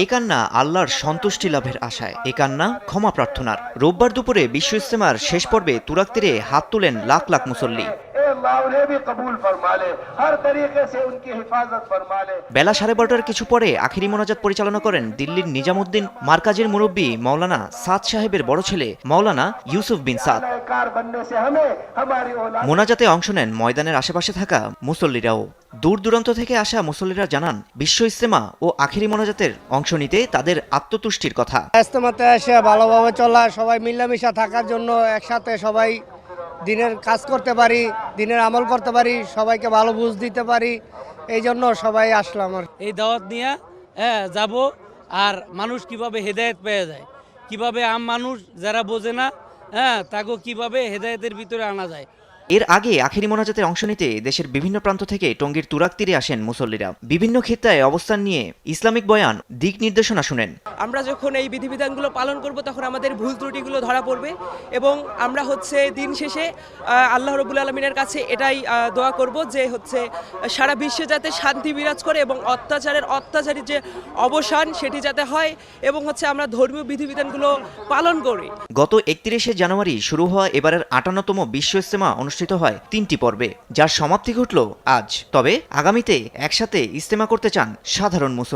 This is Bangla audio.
এ কান্না আল্লাহর সন্তুষ্টি লাভের আশায়, এ কান্না ক্ষমা প্রার্থনার। রোববার দুপুরে বিশ্ব ইজতেমার শেষ পর্বে তুরাগ তীরে হাত তুলেন লাখ লাখ মুসল্লি। বেলা 12:30টার কিছু পরে আখিরি মোনাজাত পরিচালনা করেন দিল্লির নিজামুদ্দিন মারকাজের মুরব্বী মাওলানা সাদ সাহেবের বড় ছেলে মাওলানা ইউসুফ বিন সাদ। মোনাজাতে অংশ নেন ময়দানের আশেপাশে থাকা মুসল্লিরাও। দূর দূরান্ত থেকে আসা মুসল্লিরা জানান, বিশ্ব ইজতেমা ও আখিরি মোনাজাতের অংশ নিতে তাদের আত্মতুষ্টির কথা। ইজতেমাতে এসে ভালোভাবে চলা, সবাই মিলামিশা থাকার জন্য, একসাথে সবাই দিনের কাজ করতে পারি, দিনের আমল করতে পারি, সবাইকে ভালো বুঝ দিতে পারি, এই জন্য সবাই আসলাম। এই দাওয়াত নিয়ে যাব, আর মানুষ কিভাবে হেদায়েত পেয়ে যায়, কিভাবে আম মানুষ যারা বোঝে না তাকে কিভাবে হেদায়েতের ভিতরে আনা যায়। এর আগে আখিরি মোনাজাতে অংশ নিতে দেশের বিভিন্ন প্রান্ত থেকে টঙ্গীর তুরাগ তীরে আসেন মুসল্লিরা। বিভিন্ন ক্ষেত্রে অবস্থান নিয়ে ইসলামিক বয়ান, দিক নির্দেশনা শুনেন। আমরা যখন এই বিধিবিধানগুলো পালন করব তখন আমাদের ভুল ত্রুটিগুলো ধরা পড়বে এবং আমরা দিন শেষে আল্লাহ রাব্বুল আলামিনের কাছে এটাই দোয়া করব যে সারা বিশ্বে যাতে শান্তি বিরাজ করে এবং অত্যাচারের যে অবসান সেটি যাতে হয় এবং আমরা ধর্মীয় বিধিবিধানগুলো পালন করি। গত 31শে জানুয়ারি শুরু হওয়া এবারের 58তম বিশ্ব ইজতেমা অনুষ্ঠিত হয় 3টি পর্বে, যার সমাপ্তি ঘটল আজ। তবে আগামীতে একসাথে ইজতেমা করতে চান সাধারণ মুসল্লিরা।